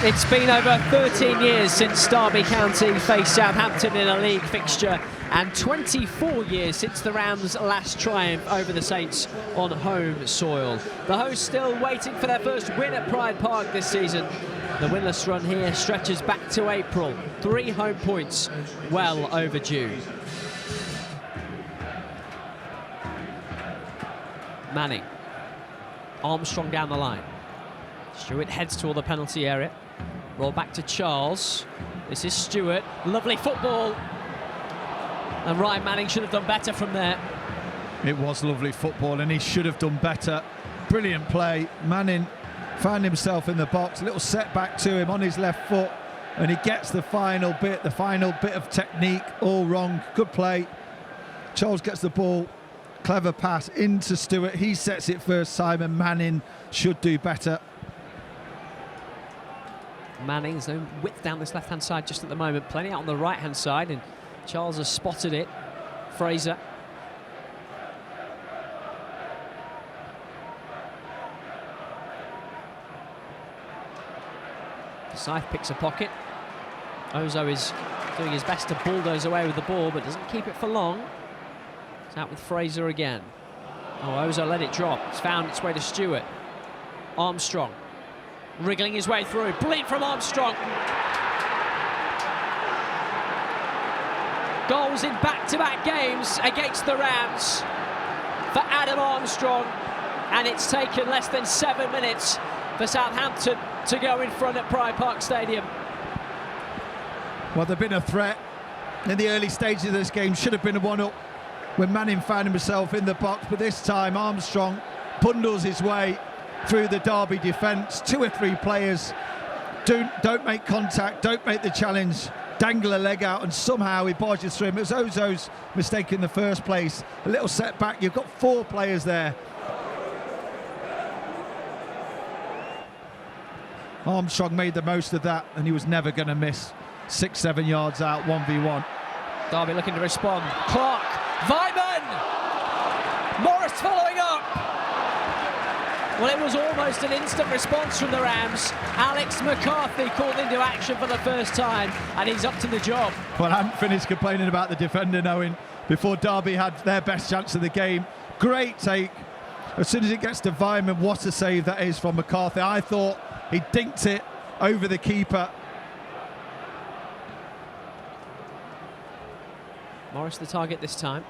It's been over 13 years since Derby County faced Southampton in a league fixture, and 24 years since the Rams' last triumph over the Saints on home soil. The hosts still waiting for their first win at Pride Park this season. The winless run here stretches back to April. 3 home points, well overdue. Manning. Armstrong down the line. Stewart heads toward the penalty area. Roll back to Charles. This is Stewart. Lovely football. And Ryan Manning should have done better from there. It was lovely football and he should have done better. Brilliant play. Manning found himself in the box. A little setback to him on his left foot. And he gets the final bit of technique. All wrong. Good play. Charles gets the ball. Clever pass into Stewart. He sets it first time and Manning should do better. Manning's no width down this left-hand side just at the moment. Plenty out on the right-hand side, and Charles has spotted it. Fraser. Scythe picks a pocket. Ozo is doing his best to bulldoze away with the ball, but doesn't keep it for long. It's out with Fraser again. Oh, Ozo let it drop. It's found its way to Stewart. Armstrong. Wriggling his way through. Brilliant from Armstrong. Goals in back-to-back games against the Rams for Adam Armstrong. And it's taken less than 7 minutes for Southampton to go in front at Pride Park Stadium. Well, there'd been a threat in the early stages of this game. Should have been a 1-up when Manning found himself in the box. But this time, Armstrong bundles his way through the Derby defence. 2 or 3 players don't make contact, don't make the challenge, dangle a leg out, and somehow he barges through him. It was Ozo's mistake in the first place. A little setback. You've got 4 players there. Armstrong made the most of that, and he was never going to miss. 6-7 yards out, 1v1. Derby looking to respond. Clark, Vyman, Morris following up. Well, it was almost an instant response from the Rams. Alex McCarthy called into action for the first time, and he's up to the job. Well, I hadn't finished complaining about the defender, knowing before Derby had their best chance of the game. Great take. As soon as it gets to Vyman, what a save that is from McCarthy. I thought he dinked it over the keeper. Morris the target this time.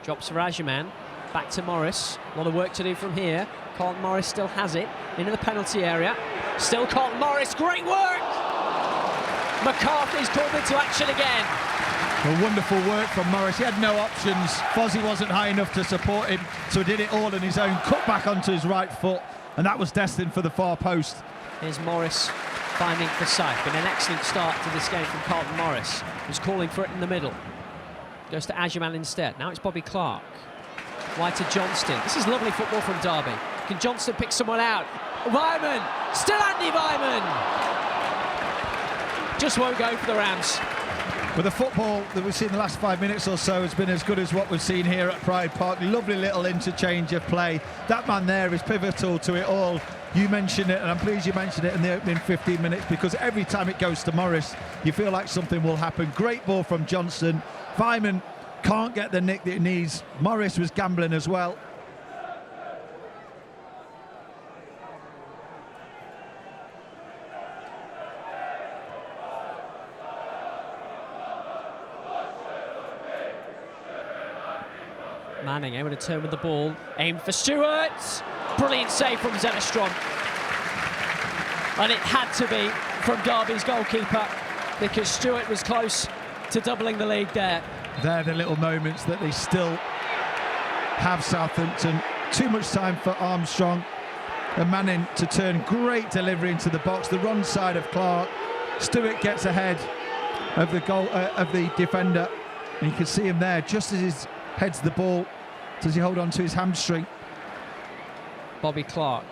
Drops for Rajaman. Back to Morris. A lot of work to do from here. Carlton Morris still has it. Into the penalty area. Still Carlton Morris. Great work! McCarthy's called into action again. Well, wonderful work from Morris. He had no options. Fozzie wasn't high enough to support him, so he did it all on his own. Cut back onto his right foot, and that was destined for the far post. Here's Morris finding Forsyth. Been an excellent start to this game from Carlton Morris, who's calling for it in the middle. Goes to Ajiman instead. Now it's Bobby Clark. Wide to Johnston. This is lovely football from Derby. Can Johnston pick someone out? Vyman! Still Andy Vyman! Just won't go for the Rams. But the football that we've seen the last 5 minutes or so has been as good as what we've seen here at Pride Park. Lovely little interchange of play. That man there is pivotal to it all. You mentioned it, and I'm pleased you mentioned it in the opening 15 minutes, because every time it goes to Morris, you feel like something will happen. Great ball from Johnston. Vyman can't get the nick that he needs. Morris was gambling as well. Manning able to turn with the ball. Aimed for Stewart. Brilliant save from Zetterstrom. And it had to be from Derby's goalkeeper, because Stewart was close to doubling the lead there. They're the little moments that they still have, Southampton. Too much time for Armstrong and Manning to turn. Great delivery into the box. The wrong side of Clark. Stewart gets ahead of the goal of the defender, and you can see him there just as he heads the ball. Does he hold on to his hamstring? Bobby Clark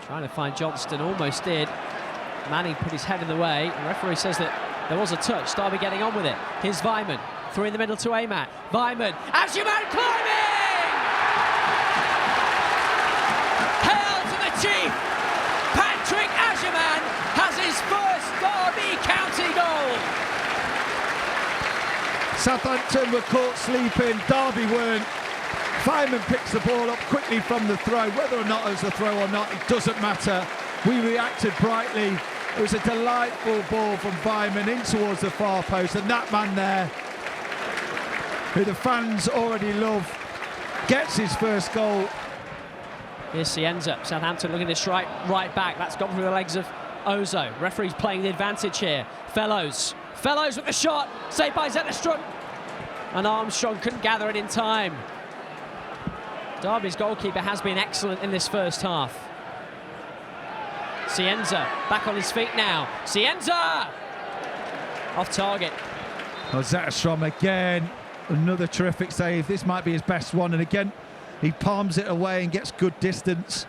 trying to find Johnston, almost did. Manning put his head in the way. The referee says that there was a touch. Derby getting on with it. Here's Vyman. Through in the middle to Amat. Vyman. Ajiman climbing! Hail to the chief! Southampton were caught sleeping, Derby weren't. Feynman picks the ball up quickly from the throw. Whether or not it was a throw or not, it doesn't matter. We reacted brightly. It was a delightful ball from Feynman in towards the far post, and that man there, who the fans already love, gets his first goal. Here's Cienza. Southampton looking to strike right back. That's gone through the legs of Ozo. Referee's playing the advantage here. Fellows with the shot. Saved by Zetterstrom. And Armstrong couldn't gather it in time. Derby's goalkeeper has been excellent in this first half. Cienza back on his feet now. Cienza! Off target. Oh, Zetterstrom again. Another terrific save. This might be his best one. And again, he palms it away and gets good distance.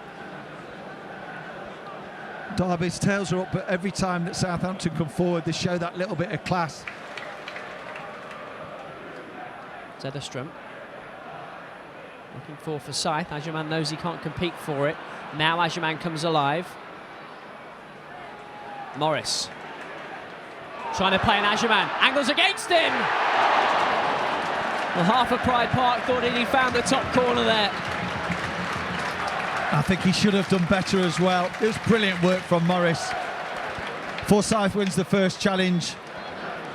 Derby's tails are up, but every time that Southampton come forward, they show that little bit of class. Zetterstrom looking for Forsyth. Agerman knows he can't compete for it. Now Agerman comes alive. Morris trying to play an Agerman. Angles against him. Well, half of Pride Park thought he found the top corner there. I think he should have done better as well. It was brilliant work from Morris. Forsyth wins the first challenge.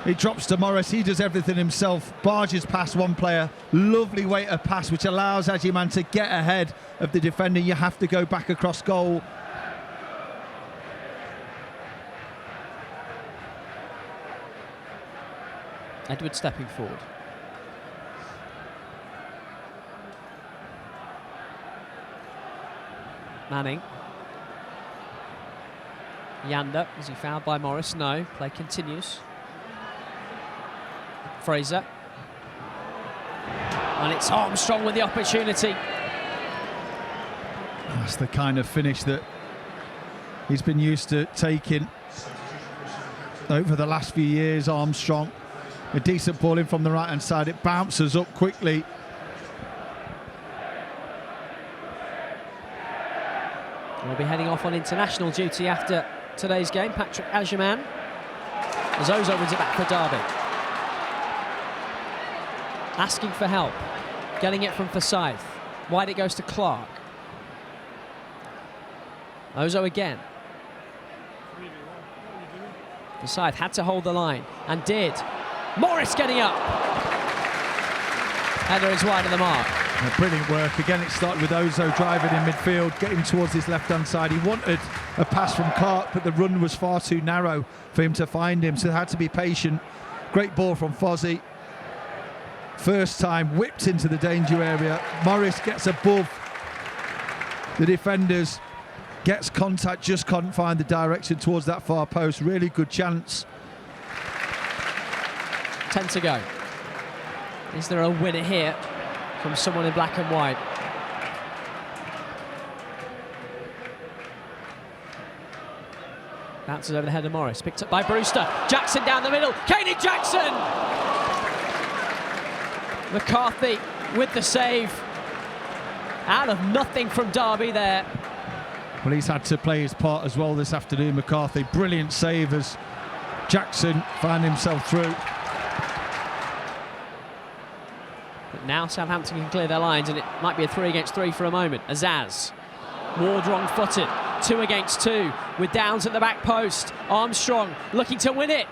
He drops to Morris. He does everything himself. Barges past one player. Lovely weight of pass, which allows Agyemang to get ahead of the defender. You have to go back across goal. Edward stepping forward. Manning. Yanda, is he fouled by Morris? No, play continues. Fraser. And it's Armstrong with the opportunity. That's the kind of finish that he's been used to taking over the last few years, Armstrong. A decent ball in from the right-hand side. It bounces up quickly. We'll be heading off on international duty after today's game. Patrick Agyemang. Zozo wins it back for Derby. Asking for help. Getting it from Forsyth. Wide it goes to Clark. Ozo again. Forsyth had to hold the line and did. Morris getting up. Header is wide of the mark. Brilliant work. Again, it started with Ozo driving in midfield, getting towards his left-hand side. He wanted a pass from Clark, but the run was far too narrow for him to find him, so they had to be patient. Great ball from Fozzie. First time, whipped into the danger area. Morris gets above the defenders, gets contact, just can't find the direction towards that far post. Really good chance. 10 to go. Is there a winner here from someone in black and white? Bounces over the head of Morris, picked up by Brewster. Jackson down the middle. Kenny Jackson! McCarthy with the save. Out of nothing from Derby there. Well, he's had to play his part as well this afternoon, McCarthy. Brilliant save as Jackson found himself through. But now Southampton can clear their lines, and it might be a 3 against 3 for a moment. Azaz, Ward wrong-footed, 2 against 2, with Downs at the back post. Armstrong looking to win it.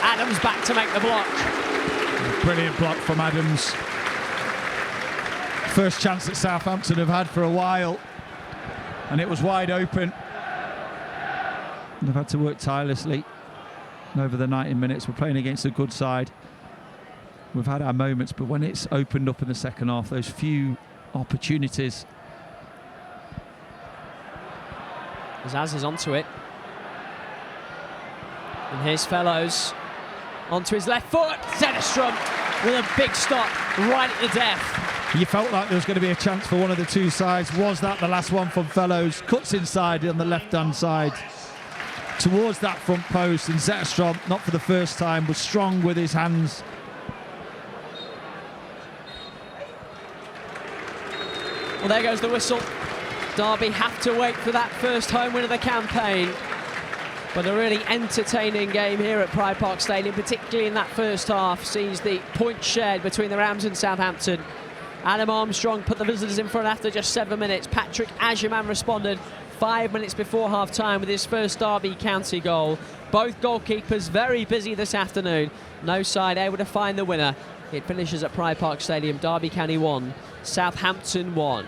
Adams back to make the block. Brilliant block from Adams. First chance that Southampton have had for a while, and it was wide open. They've had to work tirelessly over the 90 minutes. We're playing against a good side. We've had our moments, but when it's opened up in the second half, those few opportunities. Azaz is onto it. And here's Fellows. Onto his left foot. Zetterstrom with a big stop right at the death. You felt like there was going to be a chance for one of the two sides. Was that the last one from Fellows? Cuts inside on the left-hand side towards that front post, and Zetterstrom, not for the first time, was strong with his hands. Well, there goes the whistle. Derby have to wait for that first home win of the campaign. But a really entertaining game here at Pride Park Stadium, particularly in that first half, sees the points shared between the Rams and Southampton. Adam Armstrong put the visitors in front after just 7 minutes. Patrick Agerman responded 5 minutes before half-time with his first Derby County goal. Both goalkeepers very busy this afternoon. No side able to find the winner. It finishes at Pride Park Stadium, Derby County 1, Southampton 1.